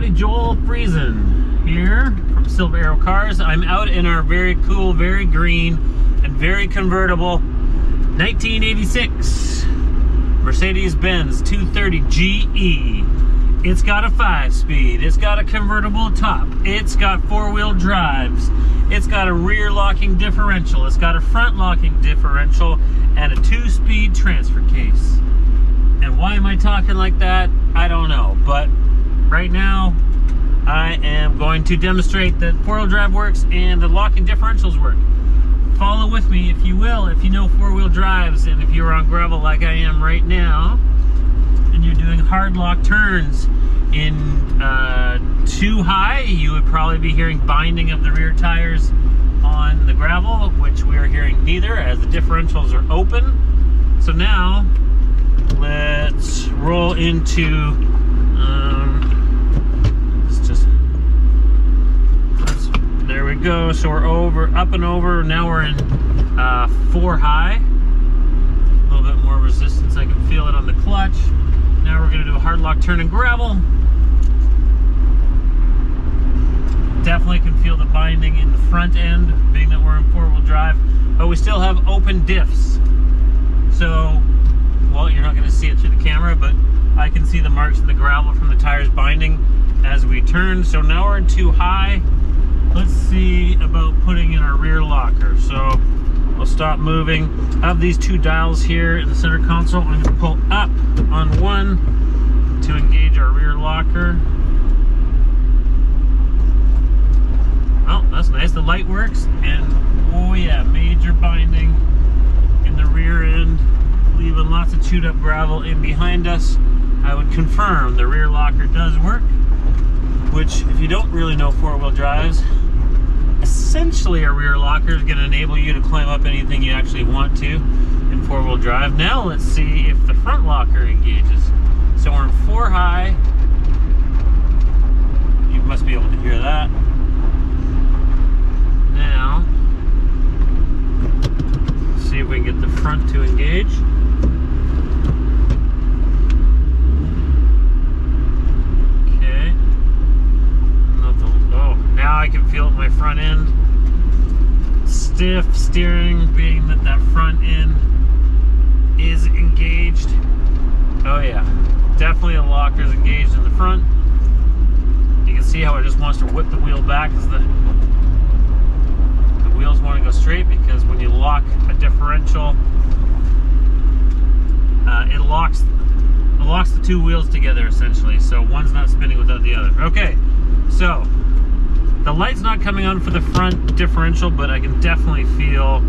buddy Joel Friesen here from Silver Arrow Cars. I'm out in our very cool, very green, and very convertible 1986 Mercedes Benz 230GE. It's got a 5-speed, it's got a convertible top, it's got 4-wheel drives, it's got a rear locking differential, it's got a front locking differential, and a 2-speed transfer case. And why am I talking like that? I don't know, but right now I am going to demonstrate that 4-wheel drive works and the locking differentials work. Follow with me if you will, if you know 4-wheel drives, and if you're on gravel like I am right now, and you're doing hard lock turns in too high, you would probably be hearing binding of the rear tires on the gravel, which we are hearing neither as the differentials are open. So now let's roll into there we go. So we're up and over. Now we're in 4 high. A little bit more resistance. I can feel it on the clutch. Now we're going to do a hard lock turn in gravel. Definitely can feel the binding in the front end, being that we're in 4-wheel drive. But we still have open diffs. So, well, you're not going to see it through the camera, but I can see the marks in the gravel from the tires binding as we turn. So now we're in 2 high. Let's see about putting in our rear locker. So I'll stop moving. I have these 2 dials here in the center console. I'm going to pull up on one to engage our rear locker. Oh, that's nice. The light works, and oh yeah, major binding in the rear end, leaving lots of chewed up gravel in behind us. I would confirm the rear locker does work, which, if you don't really know 4-wheel drives, essentially a rear locker is going to enable you to climb up anything you actually want to in 4-wheel drive. Now let's see if the front locker engages. So we're in 4 high. You must be able to hear that. Now, see if we can get the front to engage. Okay. Oh, now I can feel it in my front end. Stiff steering, being that that front end is engaged. Oh yeah, definitely the locker's engaged in the front. You can see how it just wants to whip the wheel back as the wheels want to go straight, because when you lock a differential, it locks the 2 wheels together essentially, so one's not spinning without the other. Okay, so the light's not coming on for the front differential, but I can definitely feel,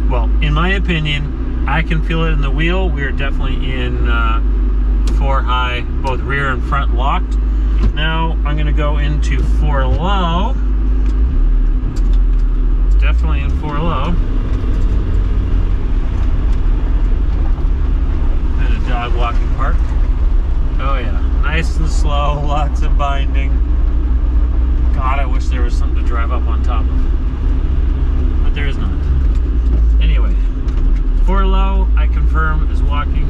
well, in my opinion, I can feel it in the wheel. We're definitely in 4 high, both rear and front locked. Now I'm going to go into 4 low. Definitely in 4 low. And a dog walking park. Oh yeah, nice and slow, lots of binding. God, I wish there was something to drive up on top of, but there is not. Anyway, 4 low, I confirm, is working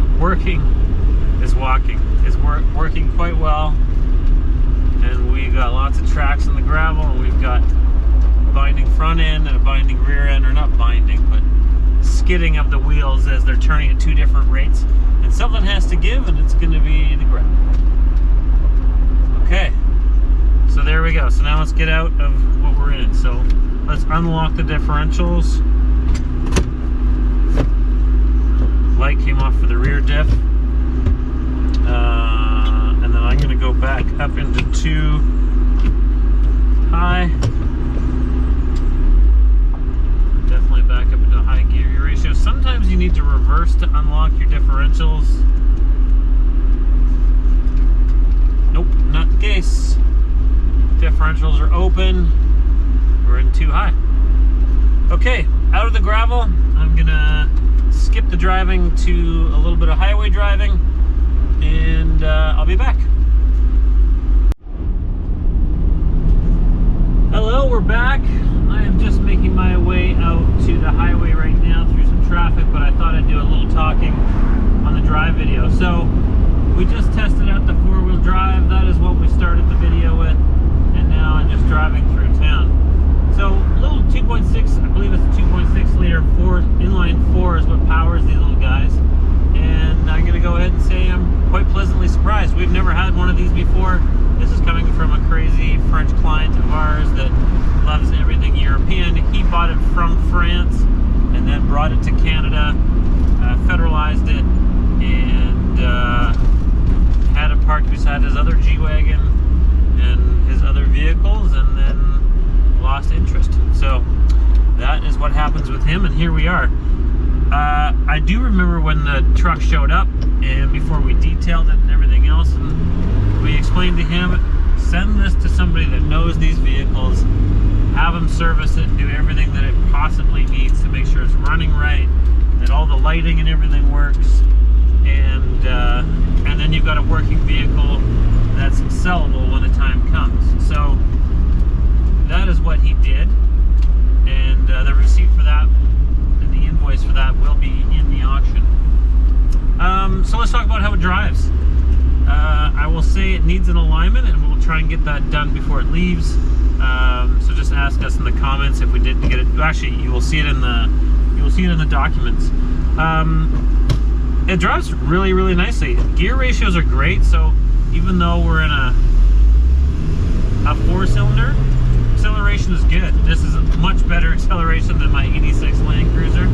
quite well. And we got lots of tracks in the gravel, and we've got binding front end and a binding rear end, or not binding, but skidding of the wheels as they're turning at 2 different rates. And something has to give, and it's going to be the gravel. Okay, so there we go. So now let's get out of what we're in. So let's unlock the differentials. Light came off for the rear diff. And then I'm going to go back up into 2 high. Definitely back up into high gear ratio. Sometimes you need to reverse to unlock your differentials. Nope, not the case. Differentials are open. We're in 2 high. Okay, out of the gravel, I'm gonna skip the driving to a little bit of highway driving, and I'll be back. Hello, we're back. I am just making my way out to the highway right now through some traffic, but I thought I'd do a little talking on the drive video. So we just tested out the 4-wheel drive. That is what we started the video with. driving through town. So little 2.6, I believe it's a 2.6 liter inline 4 is what powers these little guys. And I'm gonna go ahead and say I'm quite pleasantly surprised. We've never had one of these before. This is coming from a crazy French client of ours that loves everything European. He bought it from France and then brought it to Canada, federalized it, and had it parked beside his other G-Wagon and his other vehicles, and then lost interest. So that is what happens with him, and here we are. I do remember when the truck showed up, and before we detailed it and everything else, and we explained to him, send this to somebody that knows these vehicles, have them service it, do everything that it possibly needs to make sure it's running right, that all the lighting and everything works, and then you've got a working vehicle that's sellable when the time comes. So that is what he did, and the receipt for that and the invoice for that will be in the auction. So let's talk about how it drives. I will say it needs an alignment, and we'll try and get that done before it leaves. So just ask us in the comments if we did get it. Actually, you will see it in the documents. It drives really, really nicely. Gear ratios are great. So even though we're in a 4-cylinder, acceleration is good. This is a much better acceleration than my 86 Land Cruiser,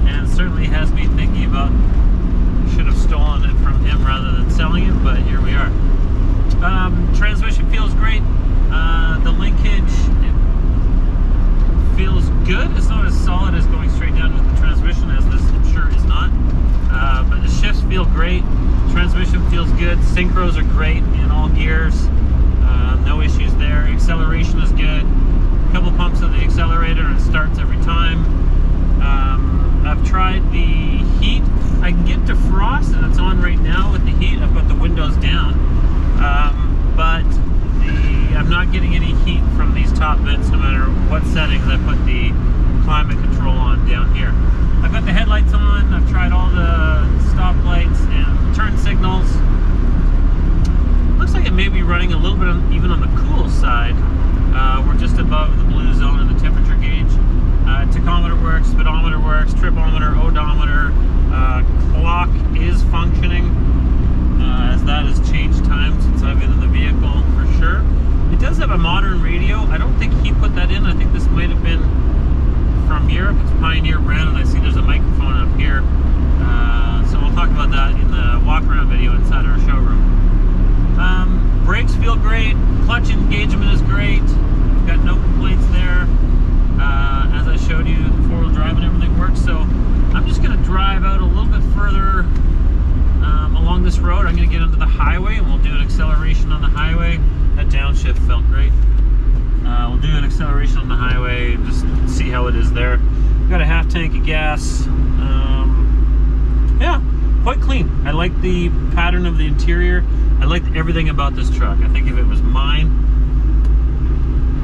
and certainly has me thinking about should have stolen it from him rather than selling it, but here we are. Transmission feels great. The linkage, it feels good. It's not as solid as going straight down with the transmission, as this I'm sure is not, but the shifts feel great. Transmission feels good. Synchros are great in all gears. No issues there. Acceleration is good. A couple pumps of the accelerator and it starts every time. I've tried the heat. I can get defrost, and it's on right now with the heat. I've got the windows down, but I'm not getting any heat from these top vents no matter what settings I put the climate control on down here. I've got the headlights on. I've tried all the stop lights and turn signals. Looks like it may be running a little bit even on the cool side. We're just above the blue zone in the temperature gauge. Tachometer works, speedometer works, tripometer, odometer. Clock is functioning, as that has changed time since I've been in the vehicle for sure. It does have a modern radio. I don't think he put that in. I think this might have been from Europe. It's Pioneer brand, and I see there's a microphone up here. So we'll talk about that in the walk-around video inside our showroom. Brakes feel great. Clutch engagement is great. Got no complaints there. As I showed you, the 4-wheel drive and everything works. So I'm just going to drive out a little bit further along this road. I'm going to get onto the highway, and we'll do an acceleration on the highway. That downshift felt great. We'll do an acceleration on the highway and just see how it is there. Got a half tank of gas. Yeah, quite clean. I like the pattern of the interior. I like everything about this truck. I think if it was mine,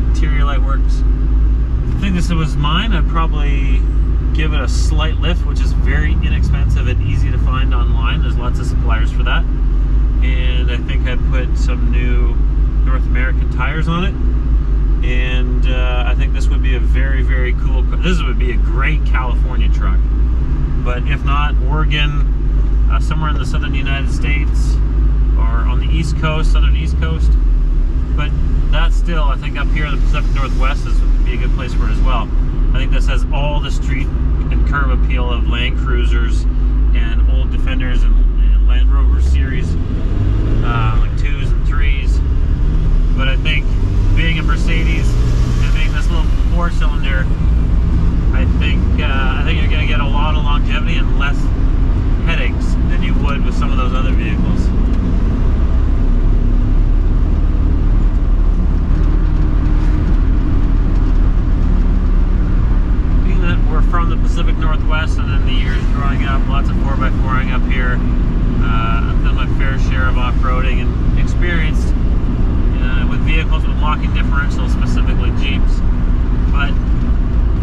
interior light works. I think if it was mine, I'd probably give it a slight lift, which is very inexpensive and easy to find online. There's lots of suppliers for that. And I think I'd put some new North American tires on it. And I think this would be a very, very cool, this would be a great California truck. But if not, Oregon, somewhere in the southern United States, or on the East Coast, southern East Coast. But that's still, I think up here in the Pacific Northwest would be a good place for it as well. I think this has all the street and curb appeal of Land Cruisers and old Defenders and Land Rover series, like 2s and 3s. But I think being a Mercedes and being this little 4-cylinder, I think you're going to get a lot of longevity and less headaches than you would with some of those other vehicles. Being that we're from the Pacific Northwest, and in the years growing up, lots of 4x4ing up here, I've done my fair share of off-roading and experienced with vehicles with locking differentials, specifically Jeeps. But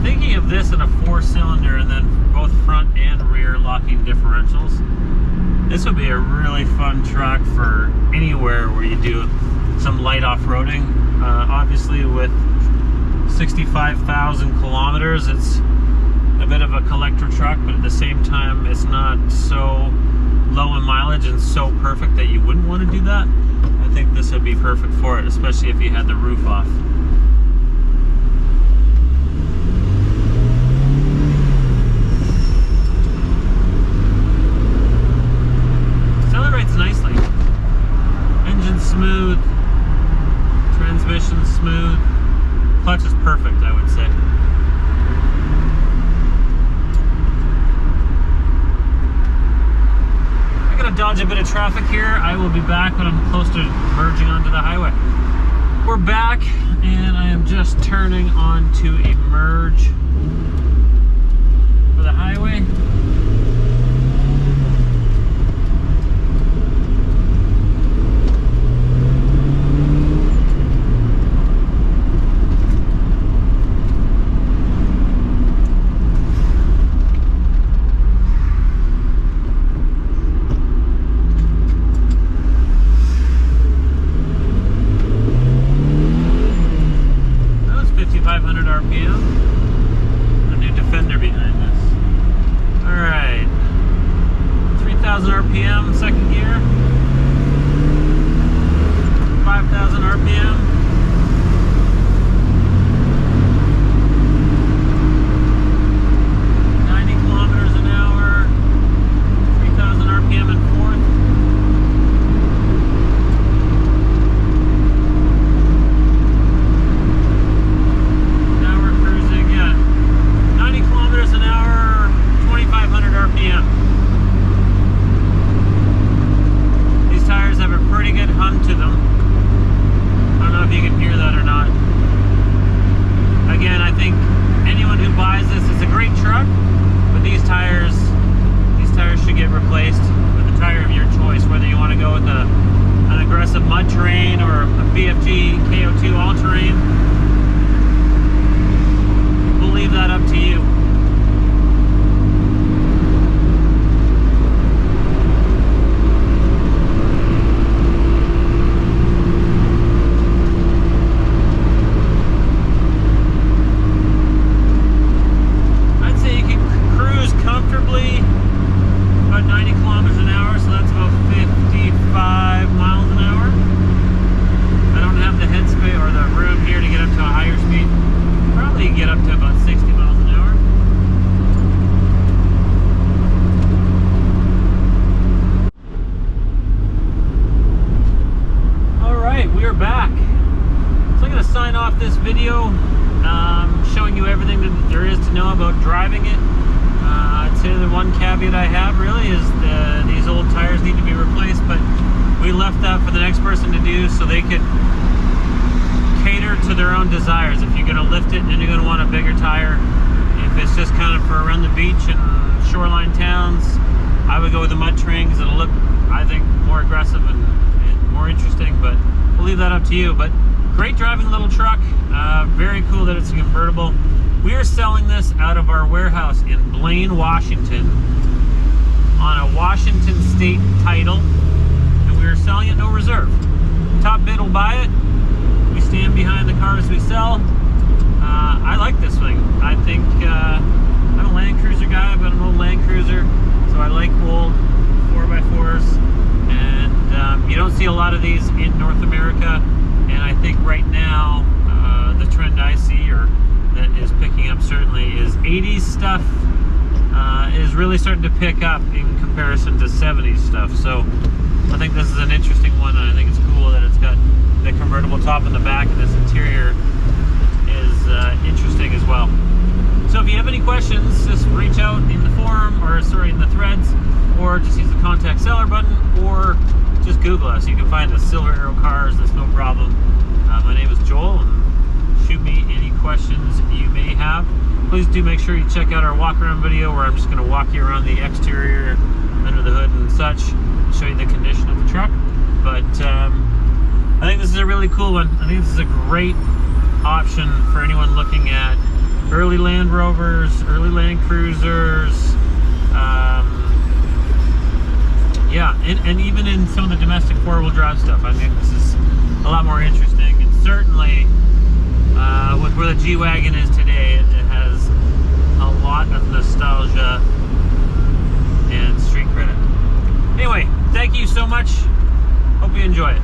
thinking of this in a 4-cylinder and then both front and rear locking differentials, this would be a really fun truck for anywhere where you do some light off-roading. Obviously with 65,000 kilometers, it's a bit of a collector truck, but at the same time it's not so low in mileage and so perfect that you wouldn't want to do that. I think this would be perfect for it, especially if you had the roof off. Accelerates nicely. Engine smooth, transmission smooth, clutch is perfect, I would say. I gotta dodge a bit of traffic here. I will be back when I'm close to merging onto the highway. We're back, and I am just turning onto a merge for the highway. RPM, second gear, 5,000 RPM, kilometers an hour, 3,000 RPM in fourth. Now we're cruising at 90 kilometers an hour, 2,500 RPM. Tires have a pretty good hum to them. I don't know if you can hear that or not. Again, I think anyone who buys this, it's a great truck, but these tires should get replaced with the tire of your choice, whether you want to go with an aggressive mud terrain or a BFG KO2 all-terrain. We'll leave that up to you. About 90 kilometers an hour, so that's about 55 miles an hour. I don't have the headspace or the room here to get up to a higher speed. Probably get up to about 60 miles an hour. Alright, we are back. So I'm going to sign off this video showing you everything that there is to know about driving it. I'd say the one caveat I have really is these old tires need to be replaced, but we left that for the next person to do so they could cater to their own desires. If you're going to lift it, then you're going to want a bigger tire. If it's just kind of for around the beach and shoreline towns, I would go with the mud terrain because it'll look, I think, more aggressive and more interesting, but we'll leave that up to you. But great driving little truck, very cool that it's a convertible. We are selling this out of our warehouse in Blaine, Washington on a Washington state title, and we are selling it no reserve. Top bid will buy it. We stand behind the cars we sell. I like this thing. I think I'm a Land Cruiser guy. I've got an old Land Cruiser, so I like old 4x4s, and you don't see a lot of these in North America, and I think right now the trend I see, or that is picking up certainly, is 80s stuff is really starting to pick up in comparison to 70s stuff. So I think this is an interesting one, and I think it's cool that it's got the convertible top in the back, and this interior is interesting as well. So if you have any questions, just reach out in the forum, or sorry, in the threads, or just use the contact seller button, or just Google us. You can find the Silver Arrow cars, that's no problem. My name is Joel, and shoot me any questions you may have. Please do make sure you check out our walk around video, where I'm just going to walk you around the exterior, under the hood and such, show you the condition of the truck. But I think this is a really cool one. I think this is a great option for anyone looking at early Land Rovers, early Land Cruisers, yeah, and even in some of the domestic four-wheel drive stuff. I think this is a lot more interesting. And certainly, with where the G-Wagon is today, it has a lot of nostalgia and street credit. Anyway, thank you so much. Hope you enjoy it.